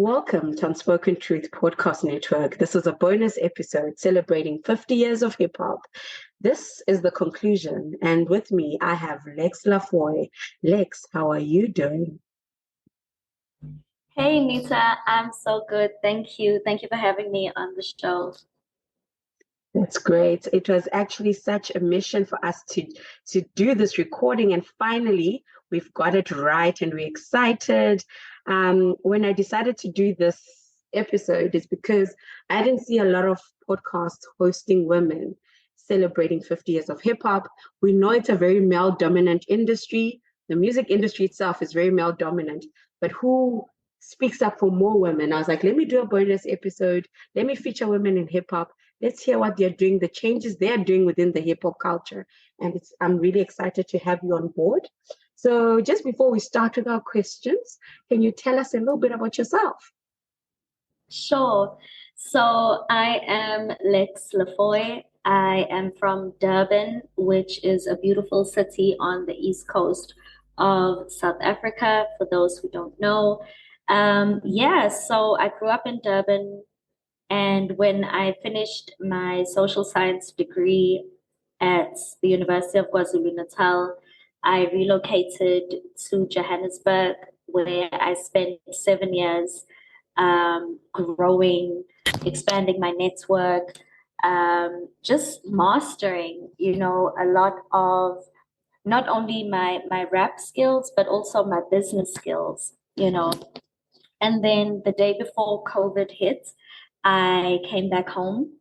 Welcome to Unspoken Truth Podcast Network. This is a bonus episode celebrating 50 years of hip hop. This is the conclusion, and with me, I have LaFoy. Lex, how are you doing? Hey, Nita, I'm so good. Thank you. Thank you for having me on the show. That's great. It was actually such a mission for us to do this recording, and finally, we've got it right, and we're excited. When I decided to do this episode, is because I didn't see a lot of podcasts hosting women celebrating 50 years of hip hop. We know it's a very male dominant industry. The music industry itself is very male dominant, but who speaks up for more women? I was like, let me do a bonus episode. Let me feature women in hip hop. Let's hear what they're doing, the changes they're doing within the hip hop culture. And I'm really excited to have you on board. So just before we start with our questions, can you tell us a little bit about yourself? Sure. So I am Lex LaFoy. I am from Durban, which is a beautiful city on the east coast of South Africa, for those who don't know. So I grew up in Durban, and when I finished my social science degree at the University of KwaZulu-Natal, I relocated to Johannesburg, where I spent 7 years growing, expanding my network, just mastering, a lot of not only my rap skills, but also my business skills. And then the day before COVID hit, I came back home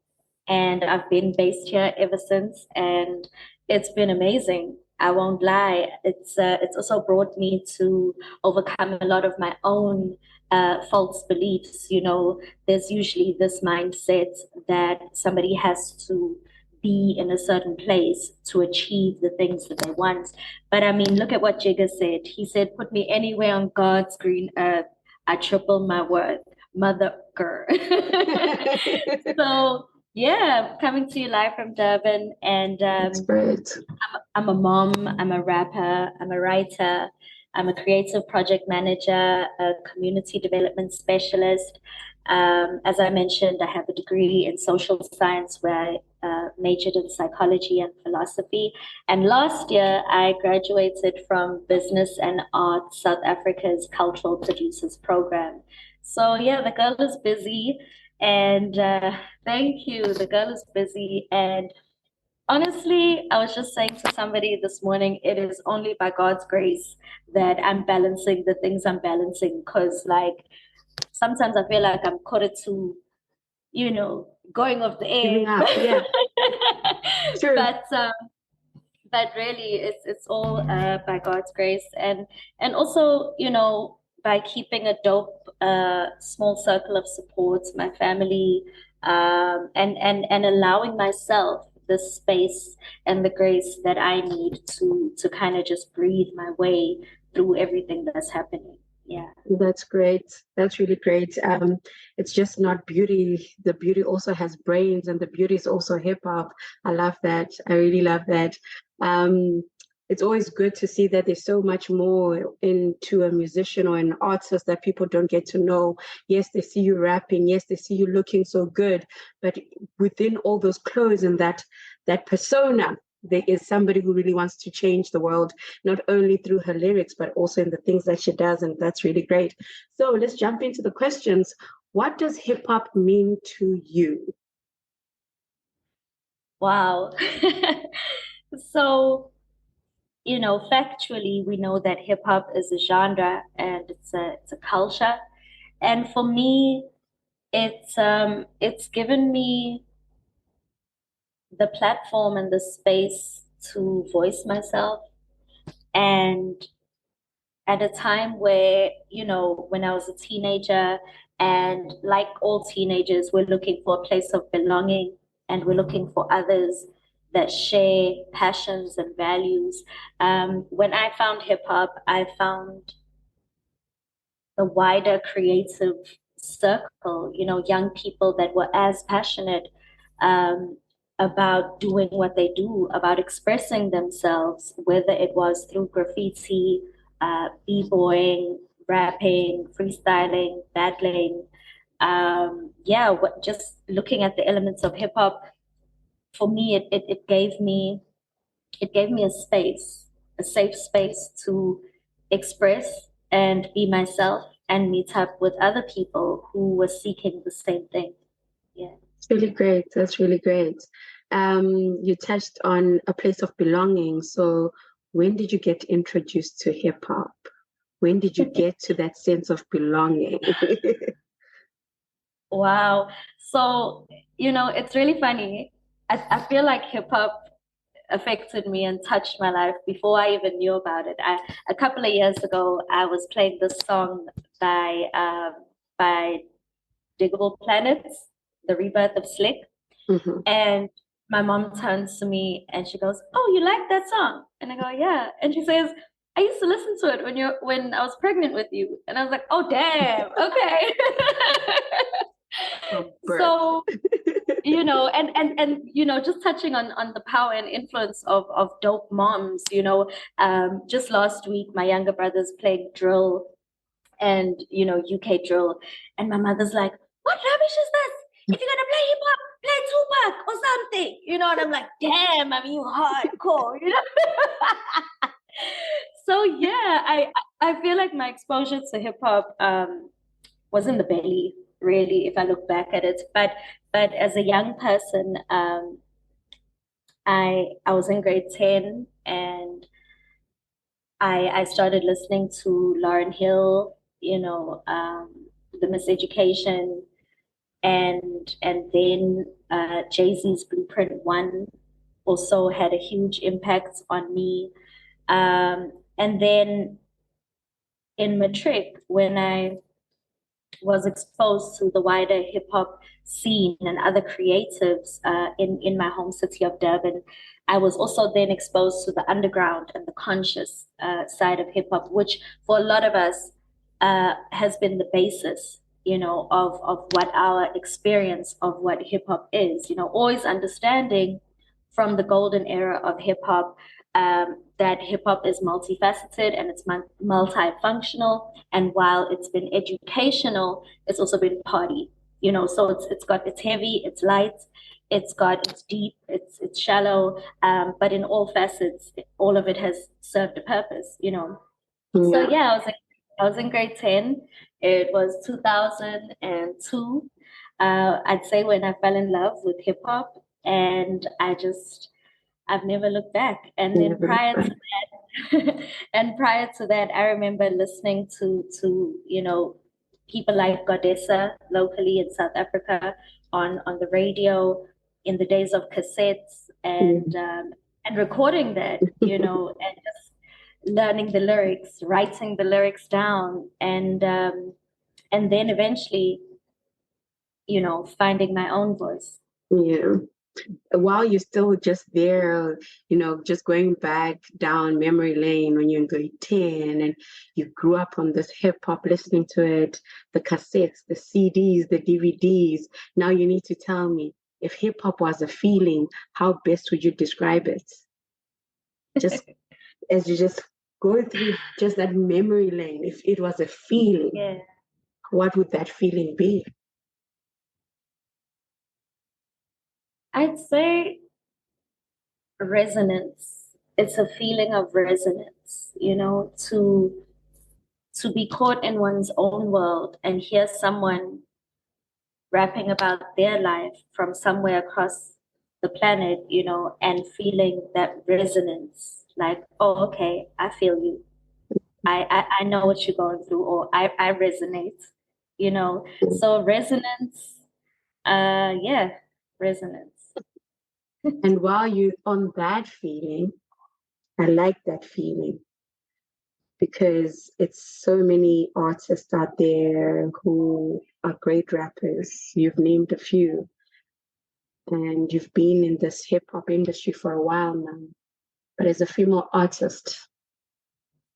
and I've been based here ever since. And it's been amazing. I won't lie. It's also brought me to overcome a lot of my own false beliefs. There's usually this mindset that somebody has to be in a certain place to achieve the things that they want. But I mean, look at what Jigga said. He said, "Put me anywhere on God's green earth. I triple my worth, mother girl." So yeah, coming to you live from Durban, and That's great. I'm a mom, I'm a rapper, I'm a writer, I'm a creative project manager, a community development specialist. As I mentioned, I have a degree in social science where I majored in psychology and philosophy. And last year, I graduated from Business and Art South Africa's Cultural Producers Program. So yeah, the girl is busy. And thank you. The girl is busy. And honestly, I was just saying to somebody this morning, it is only by God's grace that I'm balancing the things I'm balancing. Because, like, sometimes I feel like I'm caught to, going off the Giving edge. up, yeah. True. But really, it's all by God's grace, and also, by keeping a dope small circle of support, my family, and allowing myself the space and the grace that I need to kind of just breathe my way through everything that's happening. Yeah. That's great. That's really great. It's just not beauty. The beauty also has brains, and the beauty is also hip hop. I love that. I really love that. Um, it's always good to see that there's so much more into a musician or an artist that people don't get to know. Yes, they see you rapping. Yes, they see you looking so good, but within all those clothes and that persona, there is somebody who really wants to change the world, not only through her lyrics, but also in the things that she does. And that's really great. So let's jump into the questions. What does hip hop mean to you? Wow. So, factually, we know that hip hop is a genre and it's a culture. And for me, it's given me the platform and the space to voice myself. And at a time where, when I was a teenager, and like all teenagers, we're looking for a place of belonging, and we're looking for others that share passions and values. When I found hip hop, I found the wider creative circle, young people that were as passionate um, about doing what they do, about expressing themselves, whether it was through graffiti, b-boying, rapping, freestyling, battling. Yeah, just looking at the elements of hip hop, for me, it gave me a safe space to express and be myself and meet up with other people who were seeking the same thing. Yeah. It's really great. That's really great. You touched on a place of belonging. So when did you get introduced to hip hop? When did you get to that sense of belonging? Wow. So, it's really funny. I feel like hip hop affected me and touched my life before I even knew about it. A couple of years ago, I was playing this song by Diggable Planets, The Rebirth of Slick. Mhm. And my mom turns to me and she goes, "Oh, you like that song?" And I go, "Yeah." And she says, "I used to listen to it when I was pregnant with you." And I was like, "Oh, damn. Okay." From birth. So, and just touching on the power and influence of dope moms, just last week my younger brother's playing drill and UK drill, and my mother's like, "What rubbish is this? If you're gonna play hip hop, play Tupac or something," and I'm like, "Damn, I mean, you hardcore." So yeah, I feel like my exposure to hip hop was in the belly, really, if I look back at it. But as a young person, I was in grade 10 and I started listening to Lauryn Hill, the Miseducation, and then Jay-Z's Blueprint One also had a huge impact on me. And then in matric, when I was exposed to the wider hip hop scene and other creatives in my home city of Durban, I was also then exposed to the underground and the conscious side of hip hop, which for a lot of us has been the basis, of what our experience of what hip hop is. Always understanding from the golden era of hip hop that hip hop is multifaceted and it's multifunctional. And while it's been educational, it's also been party. So it's heavy, it's light, it's deep, it's shallow, but in all facets, all of it has served a purpose. So Yeah. yeah, I was in grade 10. It was 2002. I'd say when I fell in love with hip hop, and I've never looked back. And then prior to that, I remember listening to people like Godessa locally in South Africa on the radio in the days of cassettes and recording that, and just learning the lyrics, writing the lyrics down, and then eventually, finding my own voice. Yeah. While you're still just there, just going back down memory lane when you're in grade 10 and you grew up on this hip hop, listening to it, the cassettes, the CDs, the DVDs. Now you need to tell me, if hip hop was a feeling, how best would you describe it? Just as you just go through just that memory lane, if it was a feeling, Yeah. what would that feeling be? I'd say resonance. It's a feeling of resonance, to be caught in one's own world and hear someone rapping about their life from somewhere across the planet, and feeling that resonance, like, oh, okay, I feel you. I know what you're going through, or I resonate, So resonance, yeah, resonance. And while you're on that feeling, I like that feeling because it's so many artists out there who are great rappers. You've named a few, and you've been in this hip hop industry for a while now. But as a female artist,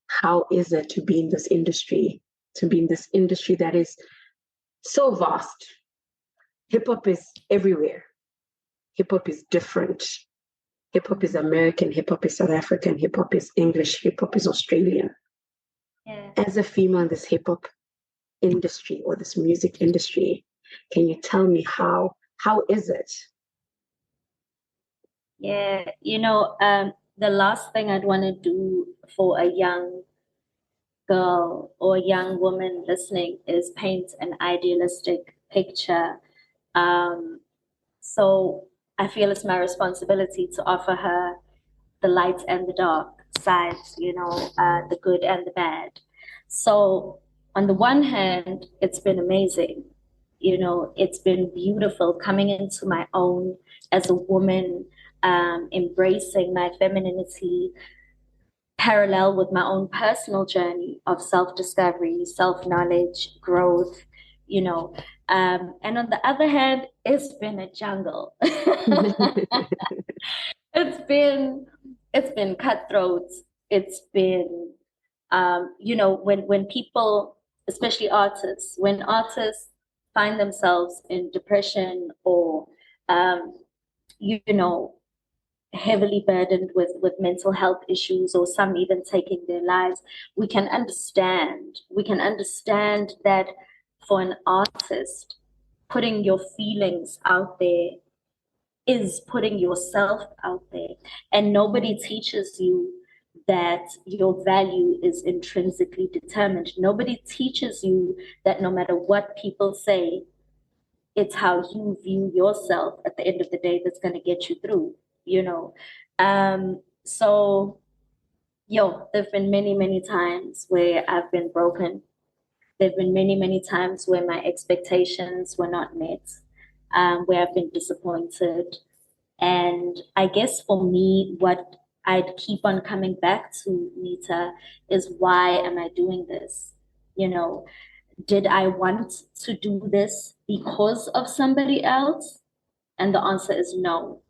how is it to be in this industry? To be in this industry that is so vast. Hip hop is everywhere. Hip hop is different. Hip hop is American. Hip hop is South African. Hip hop is English. Hip hop is Australian. Yeah. As a female in this hip hop industry or this music industry, can you tell me how is it? Yeah, the last thing I'd want to do for a young girl or young woman listening is paint an idealistic picture. Um, so I feel it's my responsibility to offer her the light and the dark sides, the good and the bad. So on the one hand, it's been amazing. It's been beautiful coming into my own as a woman, embracing my femininity, parallel with my own personal journey of self-discovery, self-knowledge, growth, you know. And on the other hand, it's been a jungle. It's been it's been cutthroat. It's been when people, especially artists, when artists find themselves in depression or um, you know heavily burdened with mental health issues, or some even taking their lives, we can understand that for an artist, putting your feelings out there is putting yourself out there. And nobody teaches you that your value is intrinsically determined. Nobody teaches you that no matter what people say, it's how you view yourself at the end of the day that's going to get you through, you know. So, there've been many, many times where I've been broken. There've been many, many times where my expectations were not met, where I've been disappointed. And I guess for me, what I'd keep on coming back to, Nita, is why am I doing this? You know, did I want to do this because of somebody else? And the answer is no.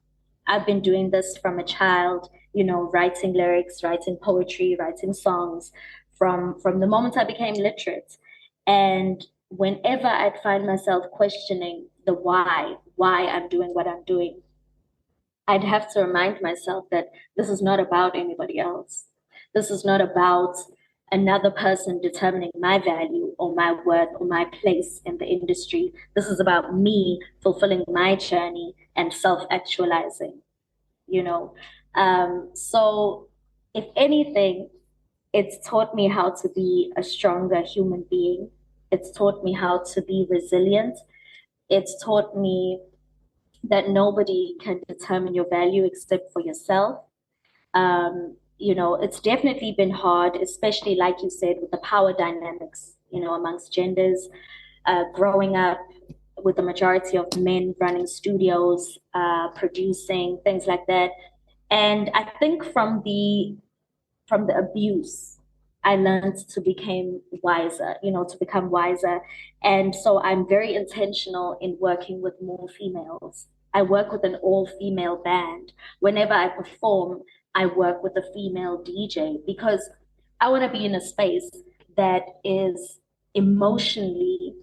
I've been doing this from a child, writing lyrics, writing poetry, writing songs from the moment I became literate. And whenever I'd find myself questioning the why I'm doing what I'm doing, I'd have to remind myself that this is not about anybody else. This is not about another person determining my value or my worth or my place in the industry. This is about me fulfilling my journey and self-actualizing, you know. So if anything, it's taught me how to be a stronger human being. It's taught me how to be resilient. It's taught me that nobody can determine your value except for yourself. It's definitely been hard, especially like you said, with the power dynamics, amongst genders, growing up with the majority of men running studios, producing things like that. And I think from the abuse, I learned to become wiser. And so I'm very intentional in working with more females. I work with an all-female band. Whenever I perform, I work with a female DJ because I want to be in a space that is emotionally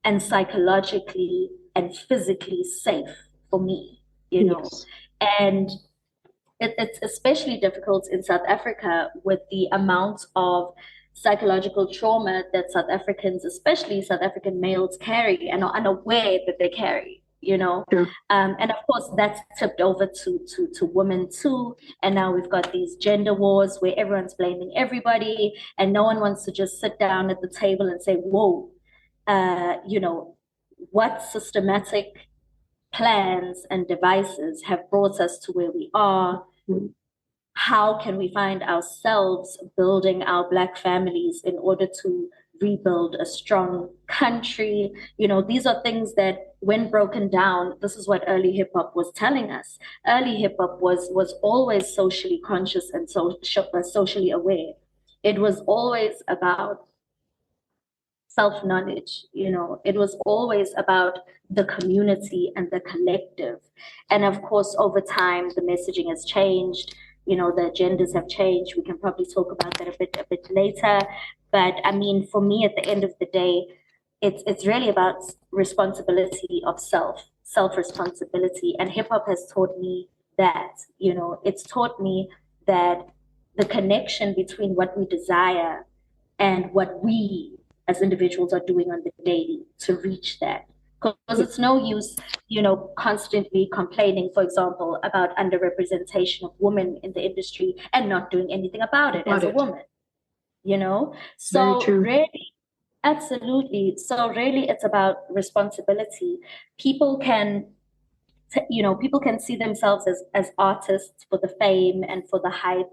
and psychologically and physically safe for me, you know. Yes. And it's especially difficult in South Africa with the amount of psychological trauma that South Africans, especially South African males, carry and are unaware that they carry. Sure. And of course that's tipped over to women too. And now we've got these gender wars where everyone's blaming everybody, and no one wants to just sit down at the table and say, "Whoa, what systematic plans and devices have brought us to where we are? Mm. How can we find ourselves building our Black families in order to rebuild a strong country?" These are things that, when broken down, this is what early hip hop was telling us. Early hip hop was always socially conscious and socially aware. It was always about self-knowledge. It was always about the community and the collective. And of course, over time, the messaging has changed. The agendas have changed. We can probably talk about that a bit later. But I mean, for me, at the end of the day, it's really about responsibility of self responsibility. And hip hop has taught me that. It's taught me that the connection between what we desire and what we as individuals are doing on the daily to reach that. Because it's no use, constantly complaining, for example, about underrepresentation of women in the industry and not doing anything about it as a woman, Very So true. really, absolutely. So really, it's about responsibility. People can people can see themselves as artists for the fame and for the hype,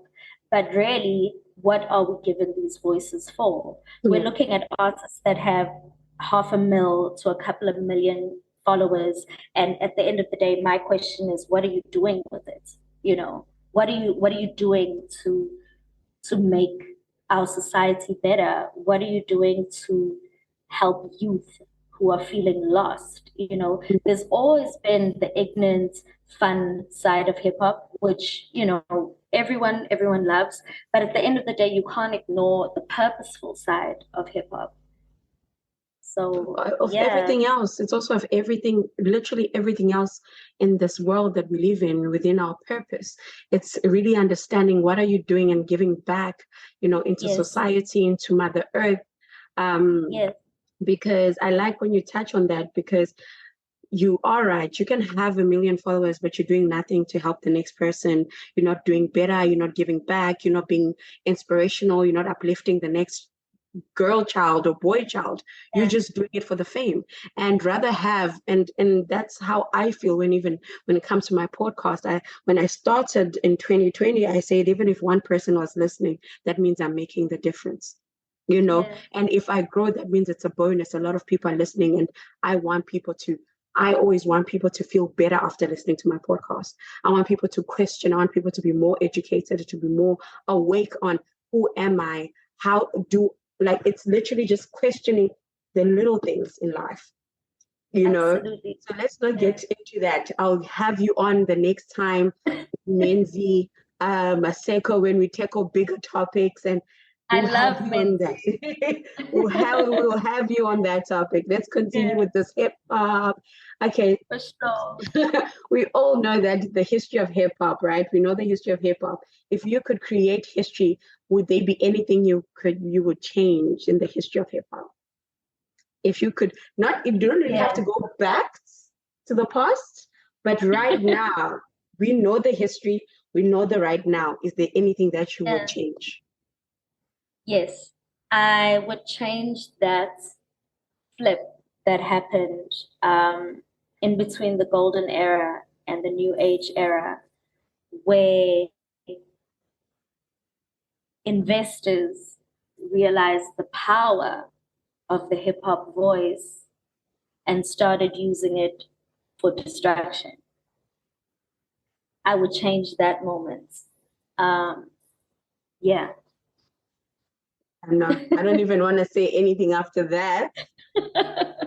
but really, what are we giving these voices for? We're Yeah. looking at artists that have 500,000 to a couple of million followers, and at the end of the day, my question is, what are you doing with it? What are you doing to make our society better? What are you doing to help youth who are feeling lost? There's always been the ignorant, fun side of hip hop, which, everyone loves. But at the end of the day, you can't ignore the purposeful side of hip hop. So, Of yeah, everything else. It's also of everything, literally everything else in this world that we live in within our purpose. It's really understanding what are you doing and giving back, into yes, society, into Mother Earth. Um, yes, because I like when you touch on that, because you are right. You can have 1 million followers, but you're doing nothing to help the next person. You're not doing better. You're not giving back. You're not being inspirational. You're not uplifting the next girl child or boy child. You're yeah, just doing it for the fame, and rather have, and that's how I feel when it comes to my podcast. When I started in 2020, I said, even if one person was listening, that means I'm making the difference. yeah, And if I grow, that means it's a bonus. A lot of people are listening, and I want people to I always want people to feel better after listening to my podcast. I want people to question. I want people to be more educated, to be more awake on who am I? How do, like, it's literally just questioning the little things in life, you know. absolutely. So let's not Yeah. get into that. I'll have you on the next time, Menzi, Maseko, when we tackle bigger topics, and I we'll have love you on Men's. that. we'll have you on that topic. Let's continue Yeah, with this hip hop. Okay, for sure. we all know that the history of hip hop, right? We know the history of hip hop. If you could create history, would there be anything you would change in the history of hip hop? If you could not, you don't really have to Yeah. go back to the past, but right now, we know the history, we know the right now. Is there anything that you would Yeah. change? Yes, I would change that flip that happened in between the golden era and the new age era, where investors realized the power of the hip hop voice and started using it for distraction. I would change that moment. Um, yeah. I don't even want to say anything after that.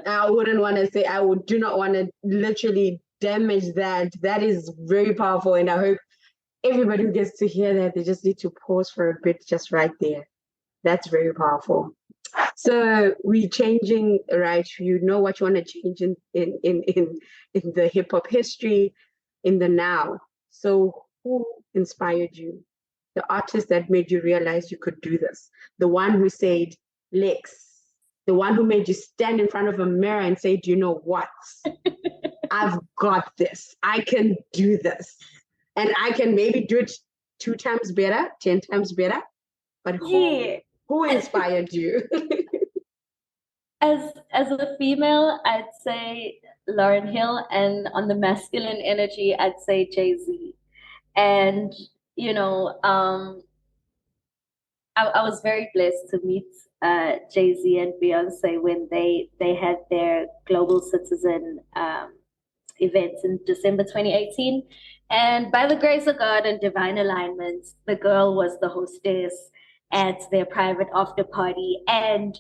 I wouldn't want to say, do not want to literally damage that. That is very powerful. And I hope everybody who gets to hear that, they just need to pause for a bit just right there. That's very powerful. So we changing, right? You know what you want to change in the hip hop history, in the now. So who inspired you? The artist that made you realize you could do this. The one who said, Lex. The one who made you stand in front of a mirror and say, do you know what? I've got this. I can do this. And I can maybe do it 2 times better, 10 times better. But Yeah. who inspired you? As a female, I'd say Lauryn Hill, and on the masculine energy, I'd say Jay-Z. And you know, I was very blessed to meet Jay-Z and Beyonce when they had their Global Citizen events in December 2018. And by the grace of God and divine alignment, the girl was the hostess at their private after party. And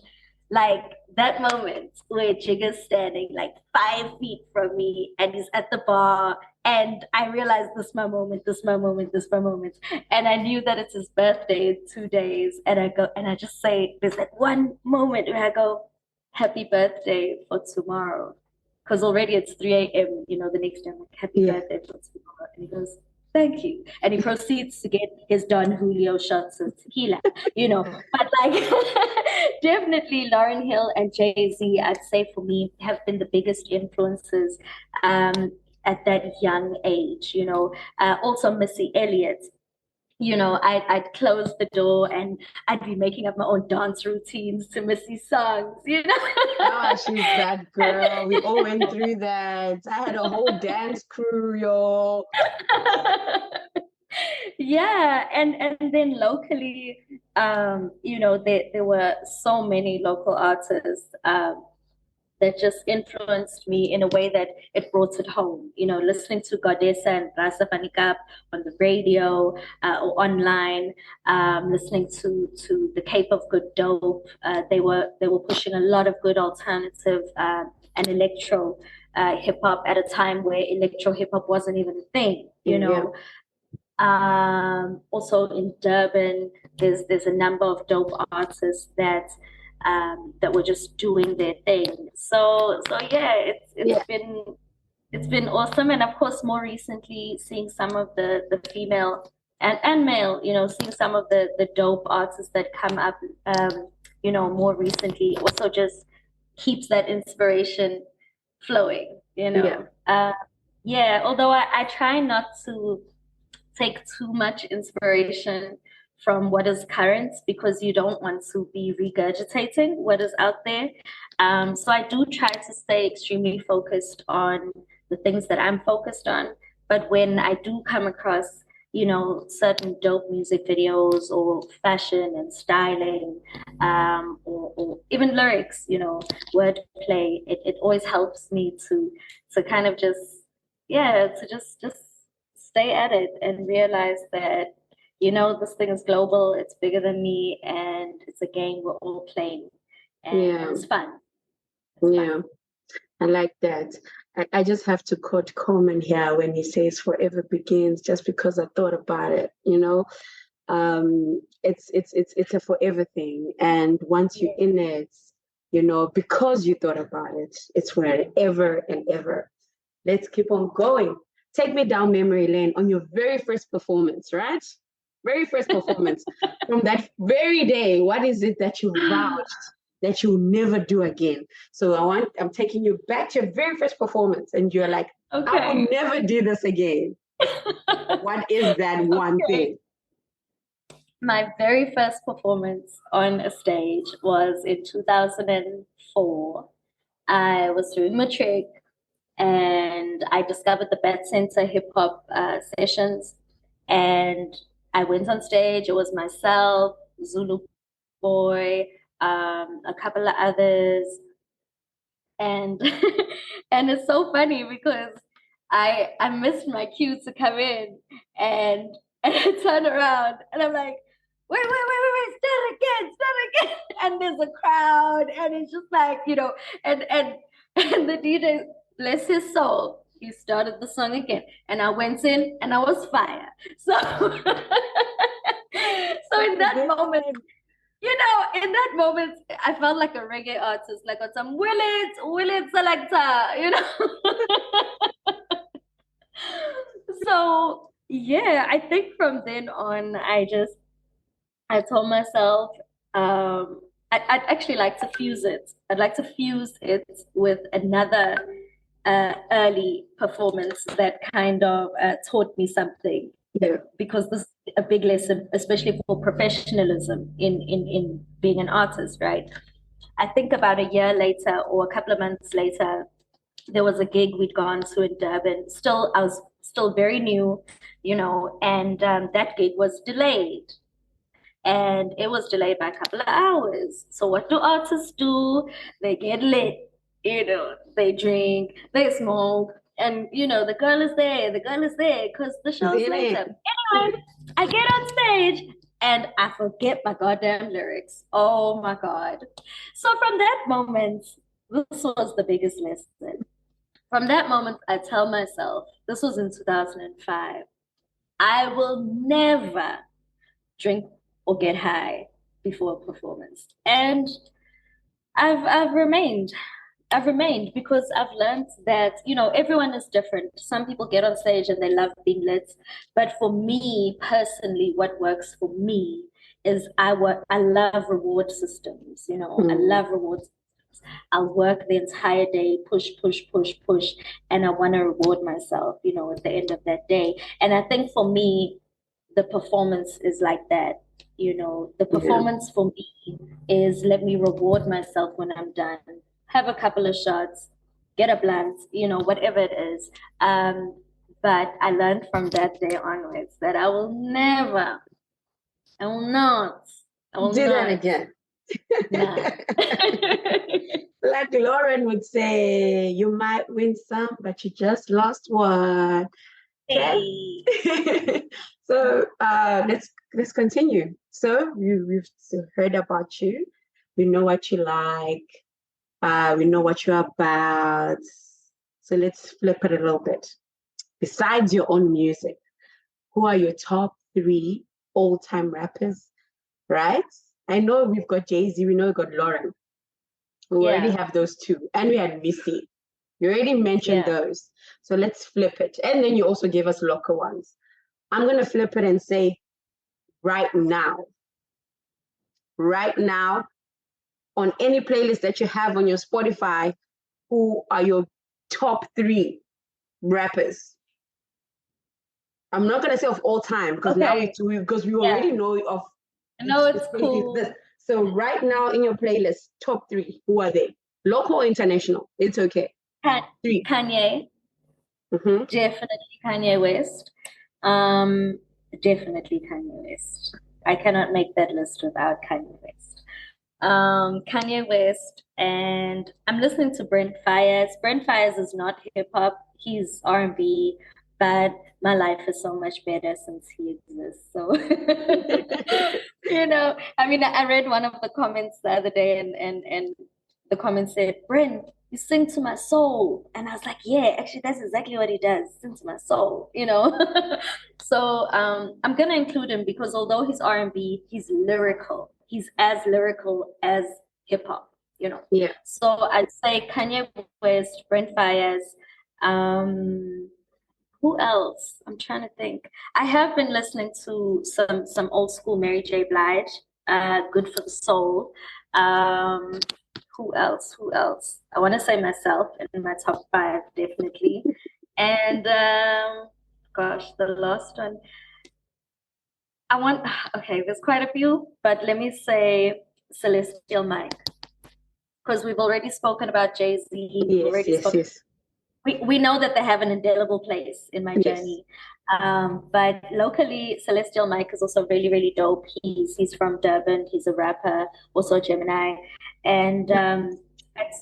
like that moment where Jigga's standing like 5 feet from me and he's at the bar, and I realized this is my moment, this is my moment, this is my moment. And I knew that it's his birthday in 2 days. And I go and I just say, there's that one moment where I go, happy birthday for tomorrow. Because already it's 3 a.m., the next day I'm like, happy Yeah. birthday for tomorrow. And he goes, Thank you. And he proceeds to get his Don Julio shots of tequila, you know. But like definitely Lauryn Hill and Jay-Z, I'd say for me, have been the biggest influences at that young age, you know. Also Missy Elliott. You know, I'd close the door and I'd be making up my own dance routines to Missy's songs, you know. Oh, she's that girl. We all went through that. I had a whole dance crew, yo. Yeah, and then locally, you know, there were so many local artists that just influenced me in a way that it brought it home. You know, listening to Godessa and Rasa Fanikap on the radio or online, listening to the Cape of Good Dope. They were pushing a lot of good alternative and electro hip hop at a time where electro hip hop wasn't even a thing. You know. Yeah. Also in Durban, there's a number of dope artists that were just doing their thing. So yeah, it's been awesome. And of course, more recently, seeing some of the female and male, you know, seeing some of the dope artists that come up, you know, more recently, also just keeps that inspiration flowing, you know. Yeah, although I try not to take too much inspiration from what is current because you don't want to be regurgitating what is out there. So I do try to stay extremely focused on the things that I'm focused on. But when I do come across, you know, certain dope music videos or fashion and styling, or even lyrics, you know, wordplay, it always helps me to kind of just, yeah, to just stay at it and realize that, you know, this thing is global, it's bigger than me, and it's a game we're all playing. And it's fun. Yeah. I like that. I just have to quote Coleman here when he says forever begins, just because I thought about it, you know. It's a forever thing. And once you're in it, you know, because you thought about it, it's forever and ever. Let's keep on going. Take me down memory lane on your very first performance, right? Very first performance. From that very day, what is it that you vouched that you'll never do again? So I'm taking you back to your very first performance, and you're like, okay, I will never do this again. What is that one thing? My very first performance on a stage was in 2004. I was doing matric, and I discovered the Bat Center hip hop sessions, and I went on stage. It was myself, Zulu Boy, a couple of others, and and it's so funny because I missed my cue to come in, and I turn around and I'm like, wait, start again, and there's a crowd, and it's just like, you know, and the DJ, bless his soul, he started the song again, and I went in and I was fire. So so in that moment, you know, in that moment, I felt like a reggae artist, like on some Will It selector, you know. So yeah, I think from then on, I told myself, I'd actually like to fuse it. I'd like to fuse it with another early performance that kind of taught me something. Yeah. Because this is a big lesson, especially for professionalism in being an artist, right? I think about a year later or a couple of months later, there was a gig we'd gone to in Durban. I was still very new, you know, and that gig was delayed. And it was delayed by a couple of hours. So what do artists do? They get lit, you know, they drink, they smoke, and you know, the girl is there because the show's later. Anyway, I get on stage and I forget my goddamn lyrics. Oh my God. So from that moment, this was the biggest lesson. From that moment, I tell myself, this was in 2005, I will never drink or get high before a performance. And I've remained I've remained because I've learned that, everyone is different. Some people get on stage and they love being lit. But for me personally, what works for me is I love reward systems, I Mm. love reward systems. I'll work the entire day, push, push, push, push, and I want to reward myself, at the end of that day. And I think for me, the performance is like that. The Yeah. performance for me is let me reward myself when I'm done. Have a couple of shots, get a blunt, whatever it is. But I learned from that day onwards that I will not, I will Do that not, again. nah. Like Lauren would say, you might win some, but you just lost one. Okay. Hey. So let's continue. So we've heard about you. We know what you like. We know what you're about. So let's flip it a little bit. Besides your own music, who are your top three all-time rappers? Right? I know we've got Jay-Z, we know we've got Lauren. We already Yeah, have those two. And we had Missy. You already mentioned yeah. those. So let's flip it. And then you also gave us local ones. I'm going to flip it and say right now, on any playlist that you have on your Spotify, who are your top three rappers? I'm not going to say of all time because now Okay. because we already Yeah. know of I know it's it's basically this. cool. So right now in your playlist, top three, who are they? Local or international? It's okay. Three. Kanye, Mm-hmm. definitely Kanye West. Um, definitely Kanye West. I cannot make that list without Kanye West. Kanye West, and I'm listening to Brent Fayez. Brent Fayez is not hip hop; he's R&B, but my life is so much better since he exists. So, I mean, I read one of the comments the other day, and the comment said, "Brent, you sing to my soul," and I was like, "Yeah, actually, that's exactly what he does, sing to my soul." So I'm gonna include him because although he's R&B, he's lyrical. He's as lyrical as hip hop. Yeah. So I'd say Kanye West, Brent Fayez. Um, who else? I'm trying to think. I have been listening to some old school Mary J. Blige, Good for the Soul. Um, who else? Who else? I want to say myself in my top five, definitely. And gosh, the last one. Okay, there's quite a few, but let me say Celestial Mike, because we've already spoken about Jay-Z, we've Yes, already yes, spoken. yes, We know that they have an indelible place in my yes. journey. But locally, Celestial Mike is also really, really dope. He's from Durban. He's a rapper, also a Gemini, and I'd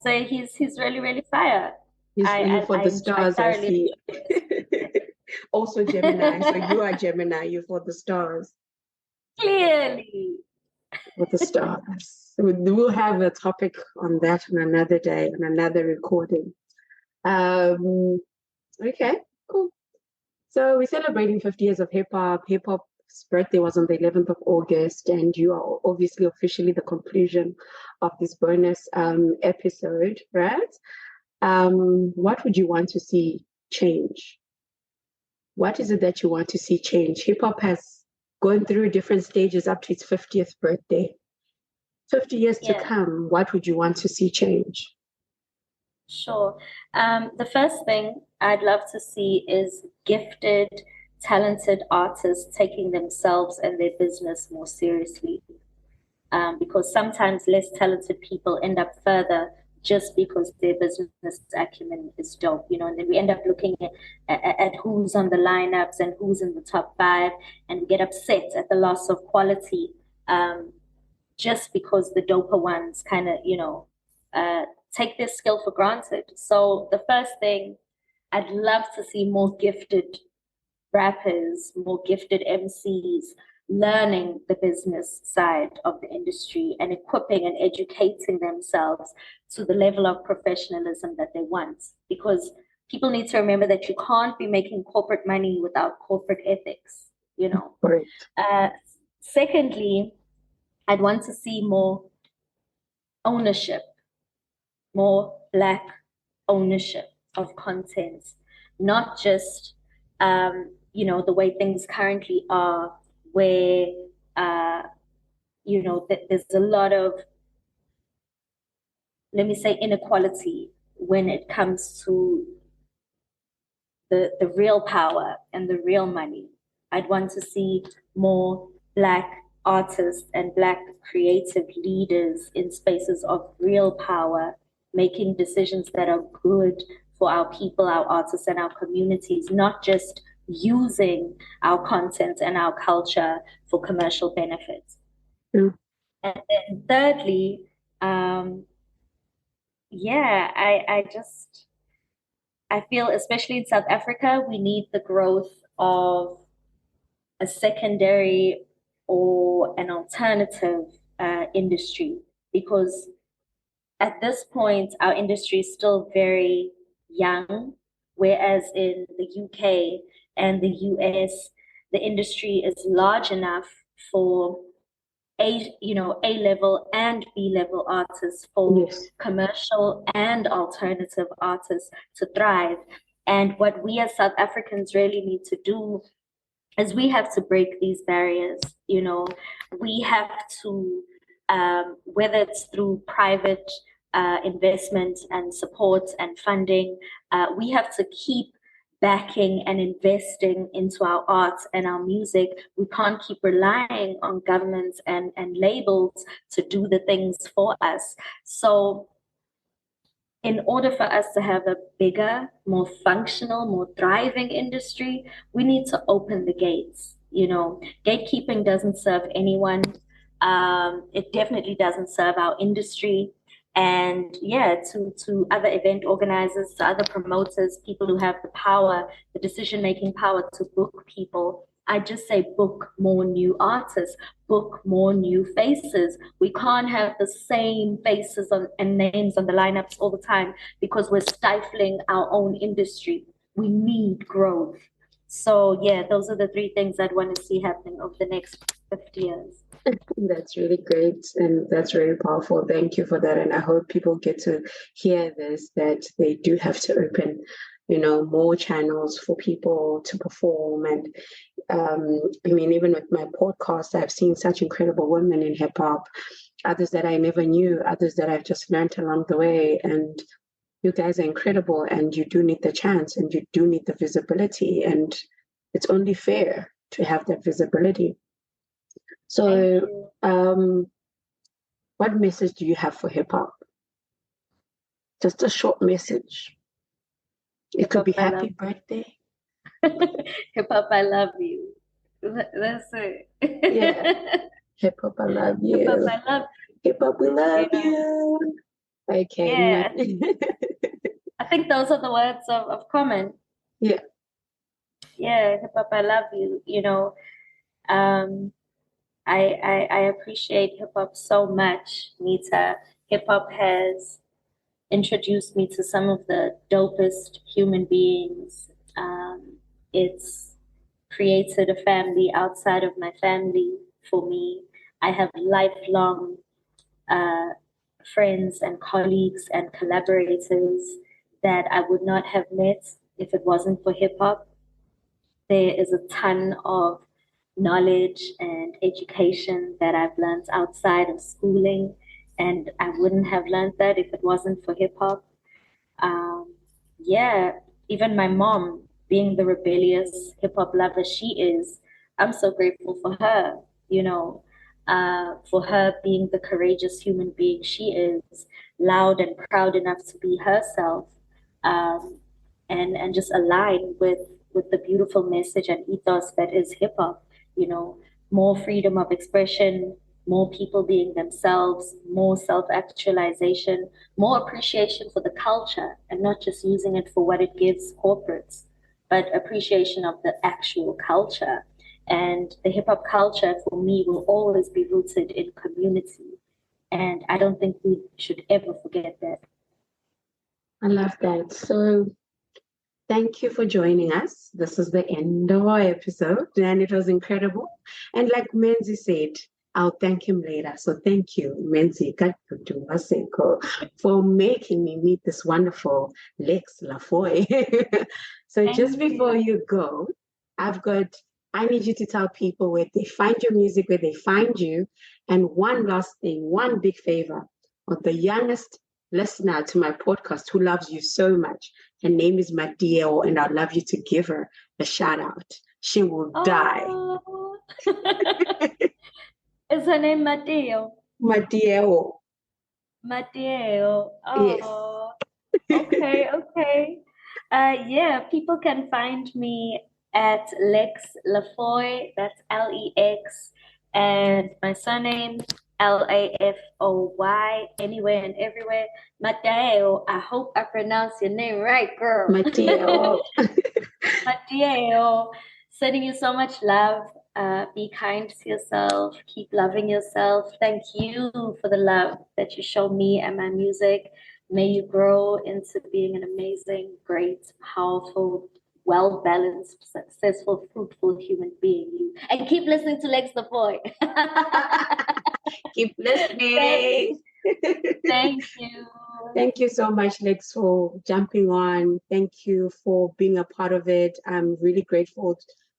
say he's really, really fire. He's really for the I stars, I thoroughly see. enjoy listening Also Gemini. So you are Gemini, you're for the stars. Clearly. For the stars. So we'll have a topic on that on another day, on another recording. Okay, cool. So we're celebrating 50 years of hip hop. Hip hop's birthday was on the 11th of August, and you are obviously officially the conclusion of this bonus episode, right? What would you want to see change? What is it that you want to see change? Hip hop has gone through different stages up to its 50th birthday. 50 years to Yeah. come, what would you want to see change? Sure. The first thing I'd love to see is gifted, talented artists taking themselves and their business more seriously. Because sometimes less talented people end up further just because their business acumen is dope, and then we end up looking at who's on the lineups and who's in the top five, and we get upset at the loss of quality. Just because the doper ones kind of, take their skill for granted. So the first thing, I'd love to see more gifted rappers, more gifted MCs learning the business side of the industry and equipping and educating themselves to the level of professionalism that they want. Because people need to remember that you can't be making corporate money without corporate ethics. Right. Secondly, I'd want to see more ownership, more Black ownership of content, not just the way things currently are, where there's a lot of, let me say, inequality when it comes to the real power and the real money. I'd want to see more Black artists and Black creative leaders in spaces of real power, making decisions that are good for our people, our artists, and our communities, not just using our content and our culture for commercial benefits. Mm. And then thirdly, I feel, especially in South Africa, we need the growth of a secondary or an alternative industry, because at this point, our industry is still very young, whereas in the UK and the US, the industry is large enough for A-level and B-level artists, for Yes. commercial and alternative artists to thrive. And what we as South Africans really need to do is we have to break these barriers. We have to, whether it's through private investment and support and funding, we have to keep backing and investing into our art and our music. We can't keep relying on governments and labels to do the things for us. So in order for us to have a bigger, more functional, more thriving industry, we need to open the gates. Gatekeeping doesn't serve anyone. It definitely doesn't serve our industry. And to other event organizers, to other promoters, people who have the power, the decision-making power to book people, I just say book more new artists, book more new faces. We can't have the same faces and names on the lineups all the time, because we're stifling our own industry. We need growth. So those are the three things I'd want to see happening over the next 50 years. That's really great, and that's very powerful. Thank you for that. And I hope people get to hear this, that they do have to open, more channels for people to perform. And even with my podcast, I've seen such incredible women in hip hop, others that I never knew, others that I've just learned along the way. And you guys are incredible, and you do need the chance, and you do need the visibility, and it's only fair to have that visibility. So, what message do you have for hip hop? Just a short message. It could be happy birthday. Hip hop, I love you. That's it. Yeah. Hip hop, I love you. Hip hop, I lop. Hip hop, we love you. Okay. Yeah. I think those are the words of Common. Yeah. Yeah, hip hop, I love you. I appreciate hip hop so much, Nita. Hip hop has introduced me to some of the dopest human beings. It's created a family outside of my family for me. I have lifelong friends and colleagues and collaborators that I would not have met if it wasn't for hip hop. There is a ton of knowledge and education that I've learned outside of schooling, and I wouldn't have learned that if it wasn't for hip hop. Even my mom, being the rebellious hip hop lover she is, I'm so grateful for her, for her being the courageous human being she is, loud and proud enough to be herself, and just align with the beautiful message and ethos that is hip hop. More freedom of expression, more people being themselves, more self-actualization, more appreciation for the culture, and not just using it for what it gives corporates, but appreciation of the actual culture. And the hip hop culture for me will always be rooted in community. And I don't think we should ever forget that. I love that. So thank you for joining us. This is the end of our episode, and it was incredible. And like Menzi said, I'll thank him later. So thank you, Menzi Katumaseko, for making me meet this wonderful Lex LaFoy. So just before you go, I need you to tell people where they find your music, where they find you. And one last thing, one big favor of the youngest listener to my podcast who loves you so much. Her name is Madiel, and I'd love you to give her a shout out. She will die. Is her name Mateo? Madiel. Mateo. Oh, yes. Okay. Yeah, people can find me at Lex LaFoy. That's Lex, and my surname LaFoy. Anywhere and everywhere. Mateo. I hope I pronounced your name right, girl. Mateo. Mateo. Sending you so much love. Be kind to yourself. Keep loving yourself. Thank you for the love that you show me and my music. May you grow into being an amazing, great, powerful, well-balanced, successful, fruitful human being. And keep listening to Lex LaFoy. Keep listening. Thank you. Thank you so much, Lex, for jumping on. Thank you for being a part of it. I'm really grateful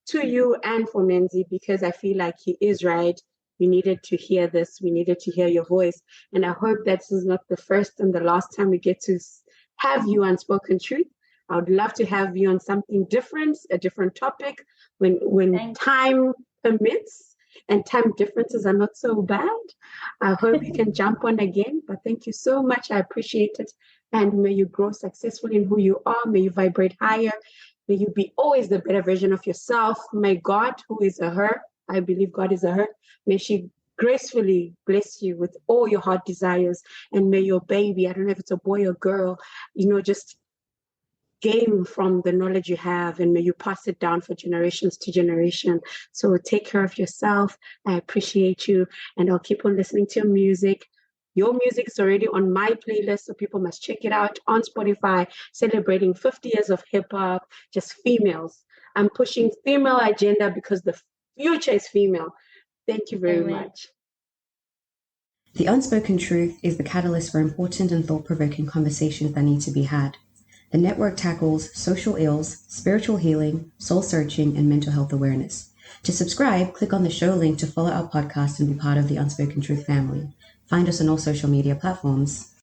to you and for Menzi, because I feel like he is right. We needed to hear this. We needed to hear your voice. And I hope that this is not the first and the last time we get to have you on Spoken Truth. I would love to have you on something different, a different topic, when time permits and time differences are not so bad. I hope you can jump on again. But thank you so much. I appreciate it. And may you grow successfully in who you are. May you vibrate higher. May you be always the better version of yourself. May God, who is a her, I believe God is a her, may she gracefully bless you with all your heart desires. And may your baby, I don't know if it's a boy or girl, just gain from the knowledge you have, and may you pass it down for generations to generation. So take care of yourself. I appreciate you, and I'll keep on listening to your music. Your music is already on my playlist, so people must check it out on Spotify, celebrating 50 years of hip hop, just females. I'm pushing female agenda because the future is female. Thank you very much. The Unspoken Truth is the catalyst for important and thought-provoking conversations that need to be had. The network tackles social ills, spiritual healing, soul searching, and mental health awareness. To subscribe, click on the show link to follow our podcast and be part of the Unspoken Truth family. Find us on all social media platforms.